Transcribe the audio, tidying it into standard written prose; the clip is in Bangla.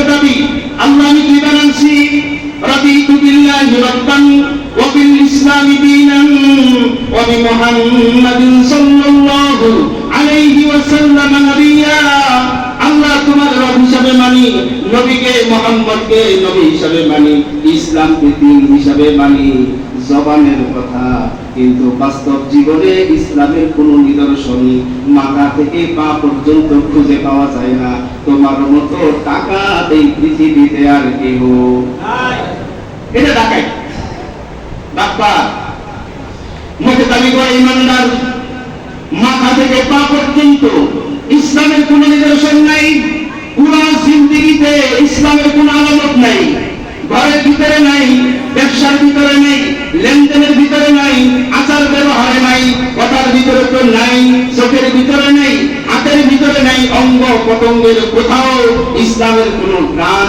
দাবি আল্লাহ আমি কি বানাচ্ছি রাদিতু বিল্লাহি রাব্বান ওয়া বিল ইসলামি দীনান ওয়া বি মুহাম্মাদিন সাল্লাল্লাহু আলাইহি ওয়াসাল্লাম নবিয়্যা আল্লাহ তোমার রব হিসাবে মানি নবীকে মুহাম্মদকে নবী হিসাবে মানি ইসলামকে দ্বীন হিসাবে মানি জবানের কথা কিন্তু বাস্তব জীবনে ইসলামের কোন নিদর্শন মাথা থেকে পা পর্যন্ত খুঁজে পাওয়া যায় না তোমার মতো টাকা এই পৃথিবীতে আর কেউ নাই এটা ডাকাই বাপ্পা মুখে দাবি করে ইমানদার মাথা থেকে পা পর্যন্ত ইসলামের কোন নিদর্শন নাই পুরো জিন্দেগিতে ইসলামের কোন আলামত নাই ঘরের ভিতরে নাই ব্যবসার ভিতরে নাই লেনদেনের ভিতরে নাই আচার ব্যবহারে নাই কথার ভিতরে তো নাই চোখের ভিতরে নাই হাতের ভিতরে নাই অঙ্গ প্রত্যঙ্গের কোথাও ইসলামের কোন প্রাণ